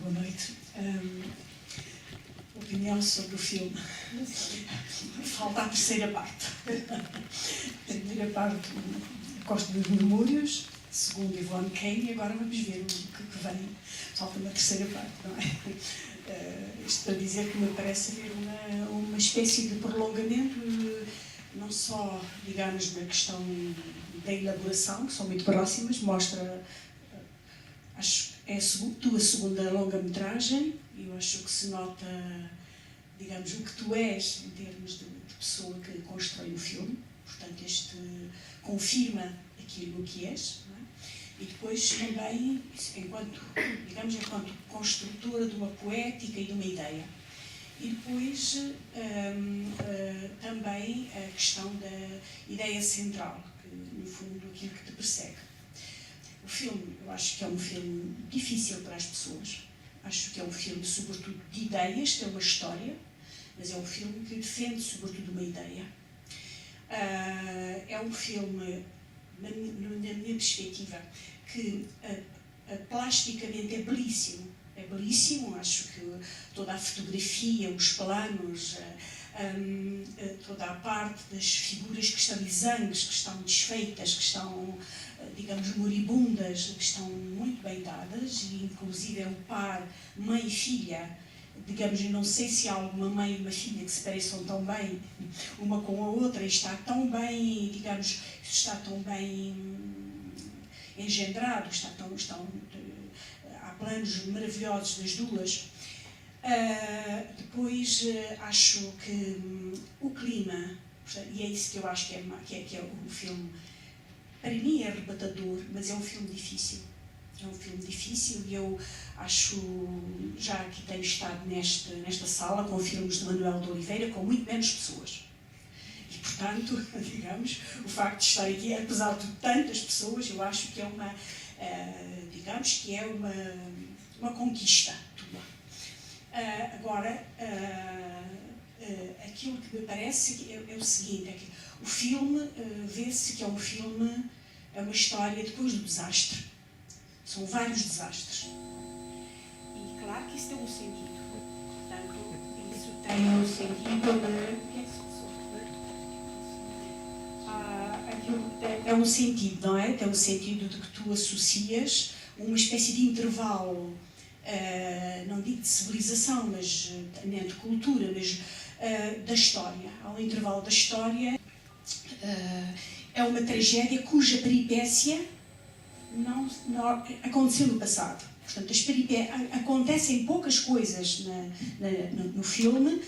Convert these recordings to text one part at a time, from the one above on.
Boa noite. Opinião sobre o filme. Falta a terceira parte. A primeira parte, Costa dos Murmúrios, segundo Yvonne Kane, e agora vamos ver o que vem. Falta uma terceira parte, não é? Isto para dizer que me parece haver uma espécie de prolongamento, não só, digamos, na questão da elaboração, que são muito próximas, mostra, acho que é a tua segunda longa-metragem, e eu acho que se nota, digamos, o que tu és em termos de pessoa que constrói o filme, portanto este confirma aquilo que és, não é? E depois também, enquanto construtora de uma poética e de uma ideia. E depois também a questão da ideia central, que no fundo aquilo que te persegue. O filme, eu acho que é um filme difícil para as pessoas. Acho que é um filme, sobretudo, de ideias, tem uma história, mas é um filme que defende, sobretudo, uma ideia. É um filme, na minha perspectiva, que plasticamente é belíssimo, acho que toda a fotografia, os planos, toda a parte das figuras que estão exangues, que estão desfeitas, que estão, digamos, moribundas, que estão muito bem dadas, e inclusive é o par mãe e filha, digamos, eu não sei se há alguma mãe e uma filha que se pareçam tão bem uma com a outra, e está tão bem, digamos, está tão bem engendrado, há planos maravilhosos das duas. Depois acho que o clima, e é isso que eu acho que é o filme, para mim é arrebatador, mas é um filme difícil. É um filme difícil e eu acho, já aqui tenho estado nesta sala com filmes de Manuel de Oliveira com muito menos pessoas. E, portanto, digamos, o facto de estar aqui, apesar de tantas pessoas, eu acho que é uma conquista tua. Agora, aquilo que me parece é o seguinte, é que o filme, vê-se que é um filme, é uma história depois do desastre. São vários desastres. E claro que isso tem um sentido. Portanto, isso tem um sentido de... é um sentido, não é? Tem um sentido de que tu associas uma espécie de intervalo, não digo de civilização, mas nem de cultura, mas da história. Há um intervalo da história, é uma tragédia cuja peripécia não aconteceu no passado. Portanto, acontecem poucas coisas no filme,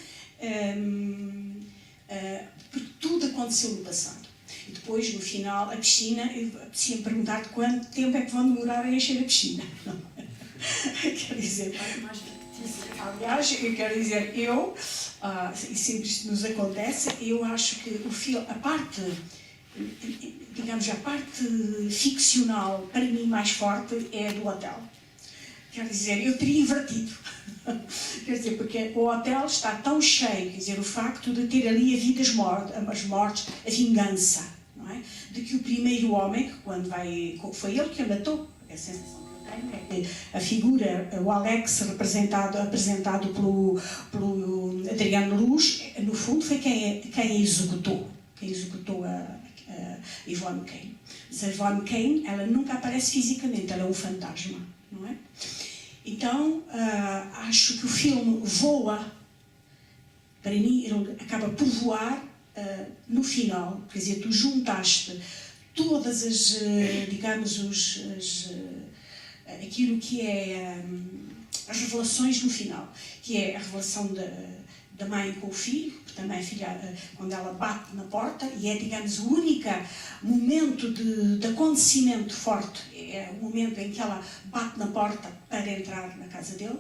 porque tudo aconteceu no passado. E depois, no final, a piscina, eu apetecia-me perguntar-te quanto tempo é que vão demorar a encher a piscina. Quer dizer, aliás, eu quero dizer, e sempre isto nos acontece, eu acho que o filme, a parte ficcional, para mim, mais forte é a do hotel. Quer dizer, eu teria invertido. Quer dizer, porque o hotel está tão cheio, quer dizer, o facto de ter ali a vida, as mortes, a vingança, não é? De que o primeiro homem, que quando vai... Foi ele que a matou. A sensação que eu tenho é que a figura, o Alex, apresentado pelo Adriano Luz, no fundo foi quem a executou. Quem executou a Yvonne Kane. Mas a Yvonne Kane, ela nunca aparece fisicamente, ela é um fantasma, não é? Então, acho que o filme voa, para mim, ele acaba por voar no final, quer dizer, tu juntaste todas as, digamos, aquilo que é as revelações no final, que é a revelação da mãe com o filho, também a filha, quando ela bate na porta, e é, digamos, o único momento de acontecimento forte, é o momento em que ela bate na porta para entrar na casa dele.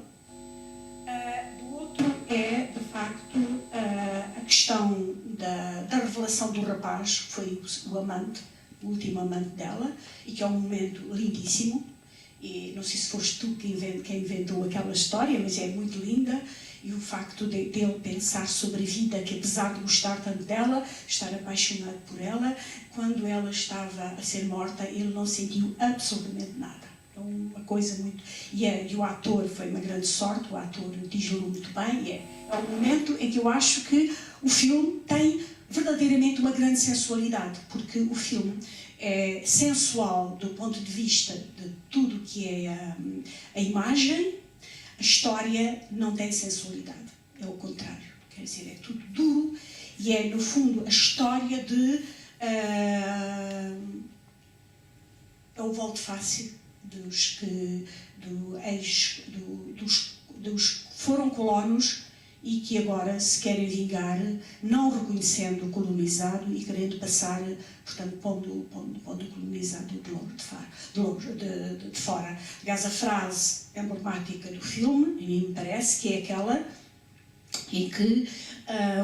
Do outro é, de facto, a questão da revelação do rapaz, que foi o amante, o último amante dela, e que é um momento lindíssimo. E não sei se foste tu quem inventou aquela história, mas é muito linda. E o facto dele pensar sobre a vida, que apesar de gostar tanto dela, estar apaixonado por ela, quando ela estava a ser morta, ele não sentiu absolutamente nada. É uma coisa muito... E o ator foi uma grande sorte, o ator diz-lo muito bem. É um momento em que eu acho que o filme tem verdadeiramente uma grande sensualidade, porque o filme é sensual do ponto de vista de tudo que é a imagem. A história não tem sensualidade, é o contrário. Quer dizer, é tudo duro e é, no fundo, a história de... é o volte-face dos que foram colonos e que agora se querem vingar, não reconhecendo o colonizado e querendo passar, portanto, pondo o colonizado de fora. Aliás, a frase emblemática do filme, e me parece, que é aquela em que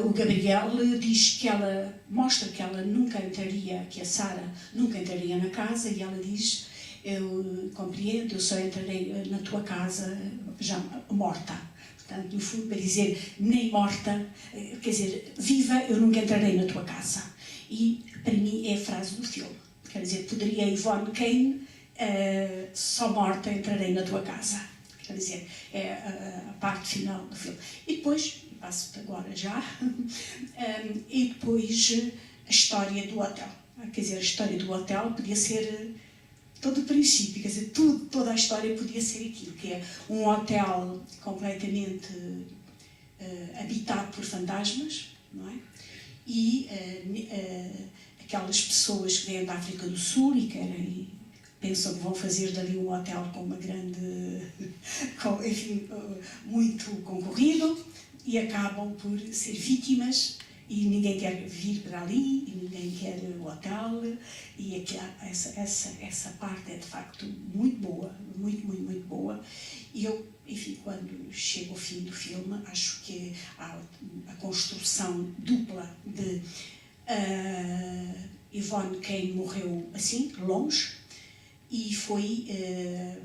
o Gabriel diz que ela, mostra que ela nunca entraria, que a Sara nunca entraria na casa, e ela diz: eu compreendo, eu só entrarei na tua casa já morta. Portanto, no fundo, para dizer, nem morta, quer dizer, viva, eu nunca entrarei na tua casa. E, para mim, é a frase do filme. Quer dizer, poderia Yvonne Kane, só morta entrarei na tua casa. Quer dizer, é a parte final do filme. E depois, passo agora já, e depois a história do hotel. Quer dizer, a história do hotel podia ser... todo o princípio, quer dizer, toda a história podia ser aquilo, que é um hotel completamente habitado por fantasmas, não é? E aquelas pessoas que vêm da África do Sul e pensam que vão fazer dali um hotel com uma grande, enfim, muito concorrido, e acabam por ser vítimas. E ninguém quer vir para ali, e ninguém quer o hotel, e essa parte é de facto muito boa, muito boa. E eu, enfim, quando chego ao fim do filme, acho que a construção dupla de Yvonne Kane morreu assim, longe, e foi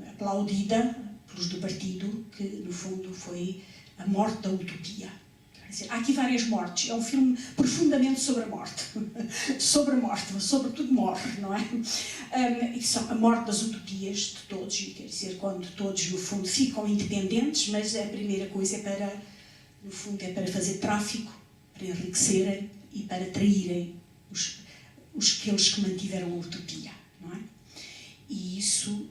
aplaudida pelos do partido, que no fundo foi a morte da utopia. Há aqui várias mortes, é um filme profundamente sobre a morte, sobre tudo morre, não é? E são a morte das utopias de todos, quer dizer, quando todos no fundo ficam independentes, mas a primeira coisa é para, no fundo, é para fazer tráfico, para enriquecerem e para traírem aqueles que mantiveram a utopia, não é? E isso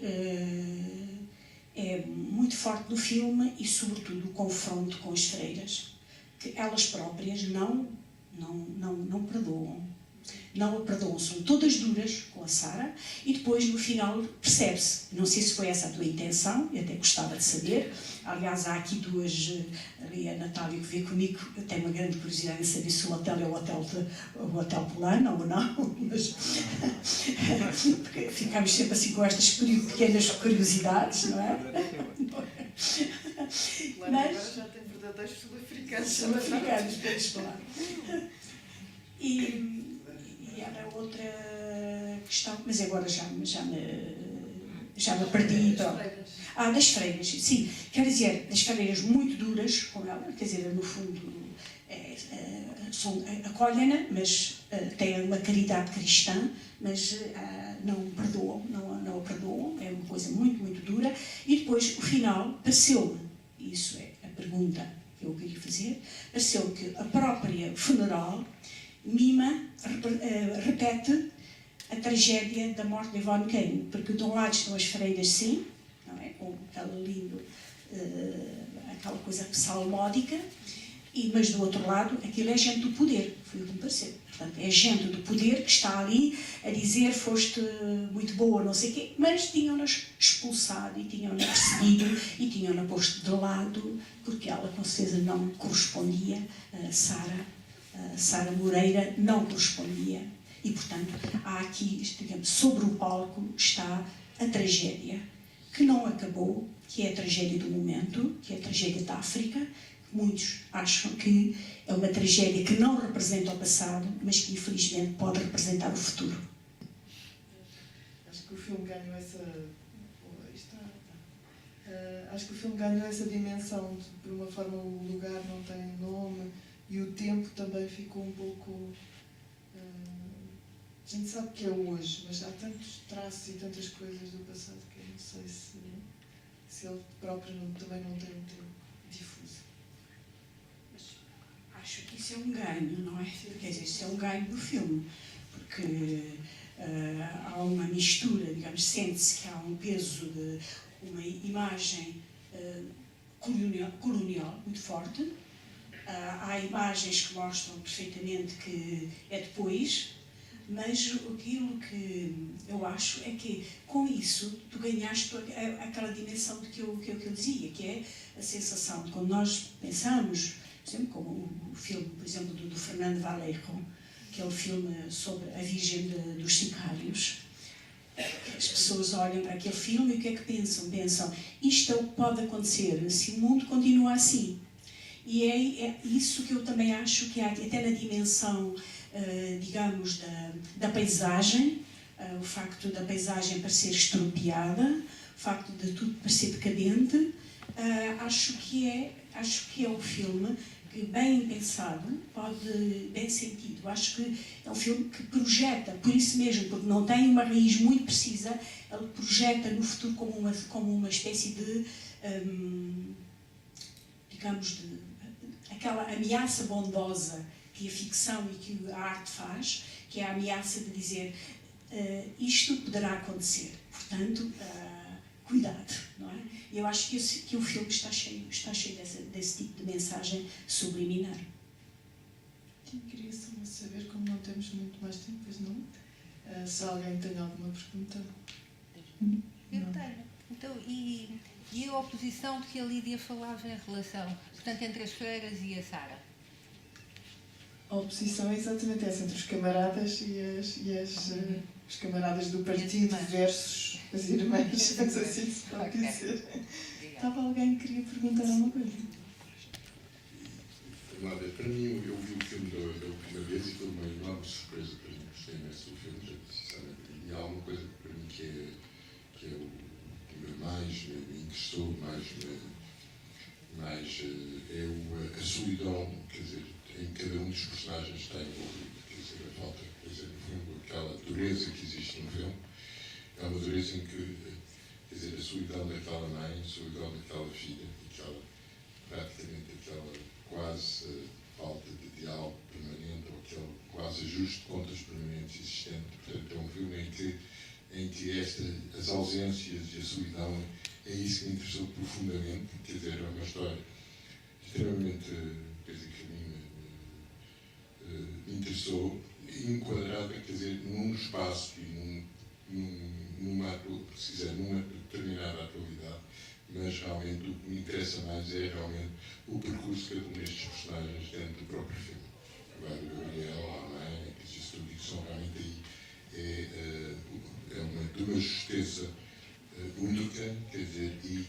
é muito forte no filme e, sobretudo, o confronto com as freiras, que elas próprias não perdoam. Não a perdoam, são todas duras com a Sara, e depois no final percebe-se. Não sei se foi essa a tua intenção, eu até gostava de saber. Aliás, há aqui duas, ali a Natália que veio comigo, eu tenho uma grande curiosidade em saber se o hotel é o hotel Polano ou não, mas porque ficamos sempre assim com estas pequenas curiosidades, não é? Claro, mas agora já tem verdadeiros sul-africanos para explorar. E era outra questão, mas agora já me perdi. Das freiras, sim. Quer dizer, das freiras muito duras com ela, quer dizer, no fundo acolhem-na, mas têm uma caridade cristã, mas não a perdoam, é uma coisa muito, muito dura. E depois, o final, pareceu-me, isso é a pergunta que eu queria fazer, pareceu-me que a própria funeral repete a tragédia da morte de Yvonne Kane, porque de um lado estão as freiras, sim, não é? Com aquela coisa salmódica, mas do outro lado, aquilo é gente do poder, foi o que me pareceu. Portanto, é gente do poder que está ali a dizer foste muito boa, não sei o quê, mas tinham-nas expulsado e tinham-nas perseguido e tinham-na posto de lado, porque ela com certeza não correspondia, Sara Moreira não correspondia. E, portanto, há aqui, digamos, sobre o palco está a tragédia, que não acabou, que é a tragédia do momento, que é a tragédia da África. Muitos acham que é uma tragédia que não representa o passado, mas que infelizmente pode representar o futuro. Acho que o filme ganhou acho que o filme ganhou essa dimensão de, por uma forma, o lugar não tem nome e o tempo também ficou um pouco A gente sabe que é hoje, mas há tantos traços e tantas coisas do passado que eu não sei se ele próprio também não tem difuso. Mas acho que isso é um ganho, não é? Quer dizer, isso é um ganho do filme, porque há uma mistura, digamos, sente-se que há um peso de uma imagem colonial muito forte. Há imagens que mostram perfeitamente que é depois, mas aquilo que eu acho é que com isso tu ganhaste aquela dimensão de que eu dizia, que é a sensação de quando nós pensamos, por exemplo, como o filme, por exemplo, do Fernando Vallejo, que é o filme sobre a Virgem dos Sicários. As pessoas olham para aquele filme e o que é que pensam? Pensam, isto é o que pode acontecer se o mundo continua assim. E é isso que eu também acho que há, até na dimensão, digamos, da paisagem, o facto da paisagem parecer estropiada, o facto de tudo parecer decadente, acho que é um filme que, bem pensado, pode, bem sentido. Acho que é um filme que projeta, por isso mesmo, porque não tem uma raiz muito precisa, ele projeta no futuro como uma espécie de, digamos, aquela ameaça bondosa que a ficção e que a arte faz, que é a ameaça de dizer isto poderá acontecer, portanto, cuidado, não é? Eu acho que o filme está cheio desse tipo de mensagem subliminar. Queria só saber, como não temos muito mais tempo, pois não? Se alguém tem alguma pergunta? Eu tenho. Então, e a oposição de que a Lídia falava em relação, portanto, entre as freiras e a Sara? A oposição é exatamente essa, entre os camaradas os camaradas do partido versus as irmãs, assim se pode dizer. Estava alguém que queria perguntar alguma coisa? Para mim, eu vi o filme da última vez e foi uma enorme surpresa para mim. Gostei imenso do filme, sinceramente. E há uma coisa para mim que é o que mais me interessou, a solidão, quer dizer, em cada um dos personagens está envolvido. Quer dizer, a falta, quer dizer, no fundo, aquela dureza que existe no filme, é uma dureza em que, quer dizer, a solidão daquela mãe, a solidão daquela filha, praticamente aquela quase falta de diálogo permanente, ou aquele quase ajuste de contas permanentes existente. Portanto, é um filme em que as ausências e a solidão é isso que me interessou profundamente. Quer dizer, é uma história extremamente, quer dizer, que a mim me interessou, enquadrada, quer dizer, num espaço e numa determinada atualidade, mas realmente o que me interessa mais é realmente o percurso de cada um destes personagens dentro do próprio filme. Agora, o Gabriel, a mãe, isso tudo que são realmente aí, é de uma justeza única, quer dizer, e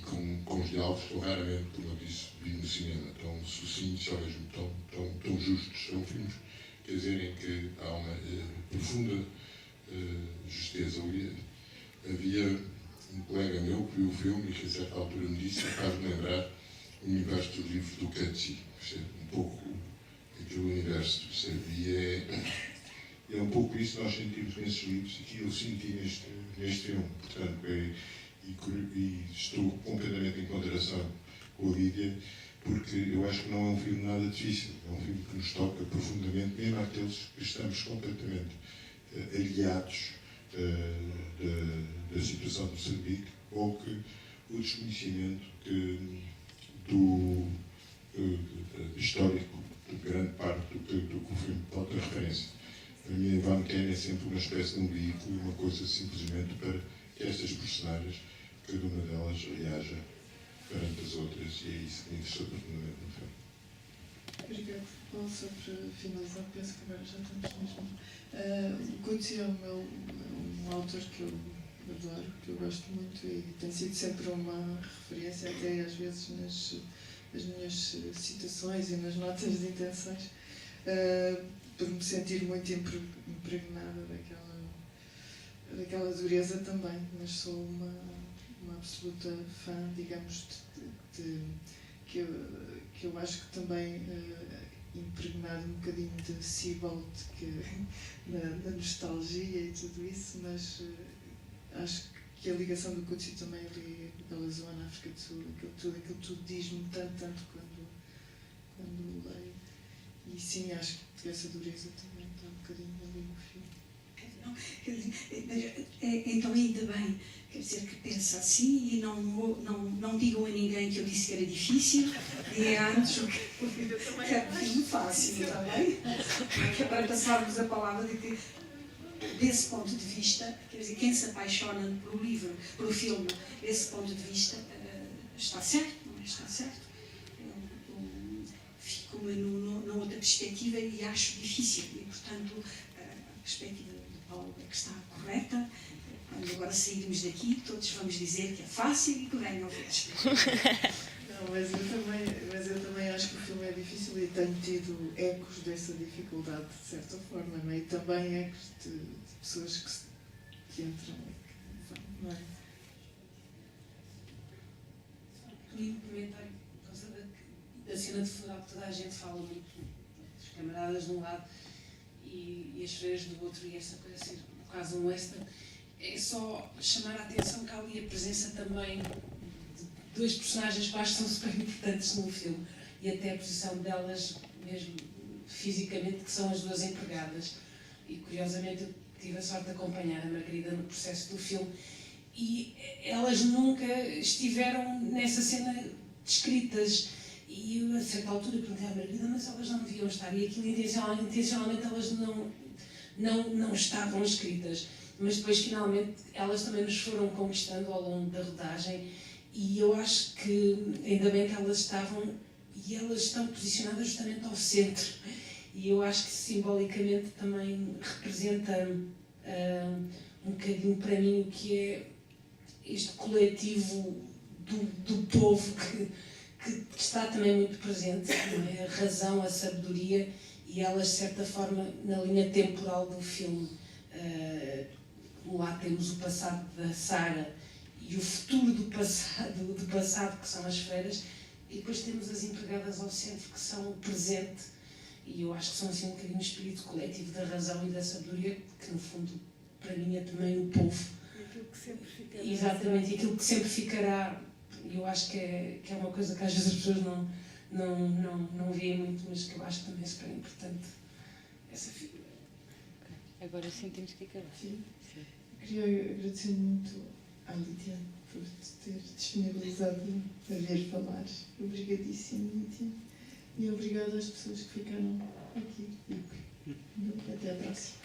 com os diálogos que eu raramente, como eu disse, vi no cinema, tão sucintos e ao mesmo tão justos. São filmes, quer dizer, em que há uma profunda justeza. Havia um colega meu que viu o filme e que a certa altura me disse, faz-me lembrar o universo dos livros do Katsi, um pouco aquele universo, percebe? E é um pouco isso que nós sentimos nesses livros e que eu senti neste filme. Portanto, e estou completamente em consideração com a Lídia, porque eu acho que não é um filme nada difícil, é um filme que nos toca profundamente, mesmo àqueles que estamos completamente aliados da situação de Moçambique, ou que o desconhecimento histórico de grande parte do que o filme pode ter referência. Para mim, Ivan Ken é sempre uma espécie de um veículo, uma coisa simplesmente para que estas personagens, cada uma delas, reaja perante as outras, e é isso que me interessou profundamente no filme. Obrigado. Paulo, só para finalizar, penso que agora já estamos mesmo. O Coetzee é um autor que eu adoro, que eu gosto muito e tem sido sempre uma referência, até às vezes nas minhas citações e nas notas de intenções, por me sentir muito impregnada daquela dureza também, mas sou uma absoluta fã, digamos, que eu acho que também impregnar um bocadinho de Sebald, na nostalgia e tudo isso, mas acho que a ligação do Coetzee também ali, aquela zona na África do Sul, aquilo tudo diz-me tanto quando leio. E sim, acho que essa dureza também está um bocadinho ali no filme. Não, quer dizer, então ainda bem, quer dizer, que pensa assim e não digam a ninguém que eu disse que era difícil, e antes que era um filme fácil, está bem? Para passarmos a palavra de que, desse ponto de vista, quer dizer, quem se apaixona pelo livro, pelo filme, desse ponto de vista, está certo, não é? Está certo. Eu fico numa outra perspectiva e acho difícil, e portanto, a perspectiva é que está correta. Quando agora sairmos daqui, todos vamos dizer que é fácil e que ganham vez. Não, mas eu também acho que o filme é difícil e tenho tido ecos dessa dificuldade, de certa forma, não é? E também ecos de pessoas que entram e que vão, não é? Queria comentar por causa da cena de funeral que toda a gente fala muito, os camaradas de um lado e as freiras do outro, e essa coisa ser, no caso, um western, é só chamar a atenção que há ali a presença também de dois personagens que acho que são super importantes no filme, e até a posição delas, mesmo fisicamente, que são as duas empregadas. E curiosamente eu tive a sorte de acompanhar a Margarida no processo do filme, e elas nunca estiveram nessa cena descritas. E eu, a certa altura, perguntei à Margarida, mas elas não deviam estar. E aquilo, intencionalmente, elas não estavam escritas. Mas depois, finalmente, elas também nos foram conquistando ao longo da rodagem. E eu acho que, ainda bem que elas estavam, e elas estão posicionadas justamente ao centro. E eu acho que, simbolicamente, também representa um bocadinho para mim o que é este coletivo do povo que está também muito presente, não é? A razão, a sabedoria, e elas, de certa forma, na linha temporal do filme, lá temos o passado da Sara e o futuro do passado, que são as freiras, e depois temos as empregadas ao centro, que são o presente, e eu acho que são assim um bocadinho o espírito coletivo da razão e da sabedoria, que no fundo, para mim, é também o povo. Aquilo que sempre ficará. Exatamente, aquilo que sempre ficará. E eu acho que é uma coisa que às vezes as pessoas não veem muito, mas que eu acho que também é super importante, essa figura. Agora sim temos que acabar. Sim. Queria agradecer muito à Lídia por te ter disponibilizado a vir falar. Obrigadíssimo, Lídia. E obrigada às pessoas que ficaram aqui. E até a próxima.